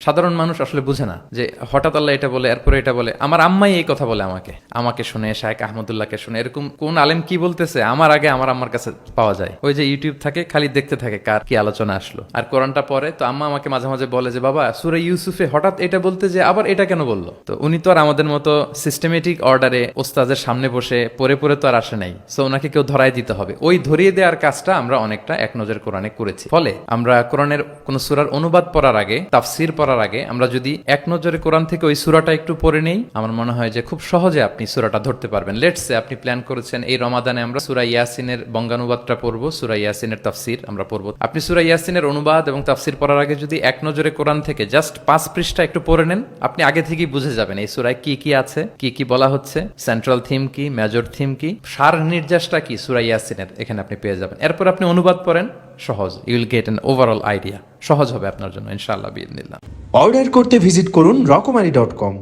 সাধারণ মানুষ আসলে বুঝে না যে হঠাৎ আল্লাহ এটা বলে এরপরে এটা বলে। আমার আম্মাই এই কথা বলে আমাকে শুনে, শায়েখ আহমদুল্লাহকে শুনে, এরকম কোন আলেম কি বলতেছে আমার আগে আমার আম্মার কাছে পাওয়া যায়। ওই যে ইউটিউব থাকে, খালি দেখতে থাকে কার কি আলোচনা আসলো, আর কোরআনটা পড়ে। তো আম্মা আমাকে মাঝে মাঝে বলে যে বাবা সূরা ইউসুফে হঠাৎ এটা বলতে যে আবার এটা কেন বললো। তো উনি তো আর আমাদের মতো সিস্টেমেটিক অর্ডারে ওস্তাদের সামনে বসে পড়ে পড়ে তো আর আসে নাই, সো ওনাকে কেউ ধরাই দিতে হবে। ওই ধরিয়ে দেওয়ার কাজটা আমরা অনেকটা এক নজর কোরআনে করেছি। ফলে আমরা কোরআনের কোন সূরার অনুবাদ পড়ার আগে, তাফসির পড়ার আগে আমরা যদি এক নজরে কোরআন থেকে ওই সূরাটা একটু পড়ে নেই, আমার মনে হয় যে খুব সহজে আপনি সূরাটা ধরতে পারবেন। লেটস সে আপনি প্ল্যান করেছেন এই রমাদানে আমরা সূরা ইয়াসিনের বঙ্গানুবাদটা পড়বো, সূরা ইয়াসিনের তাফসির আমরা পড়বো। আপনি সূরা ইয়াসিনের অনুবাদ এবং তাফসির পড়ার আগে যদি এক নজরে কোরআন থেকে জাস্ট 5 পৃষ্ঠা একটু পড়ে নেন, আপনি আগে থেকেই বুঝে যাবেন এই সূরায় কি কি আছে, কি কি বলা হচ্ছে, সেন্ট্রাল থিম কি, মেজর থিম কি, সার নির্যাসটা কি সূরা ইয়াসিনের, এখানে আপনি পেয়ে যাবেন। এরপর আপনি অনুবাদ পড়েন, সহজ, you will get an overall idea. সহজ হবে আপনার জন্য ইনশাআল্লাহ বিইذنিল্লাহ। অর্ডার করতে ভিজিট করুন রকমারি.com।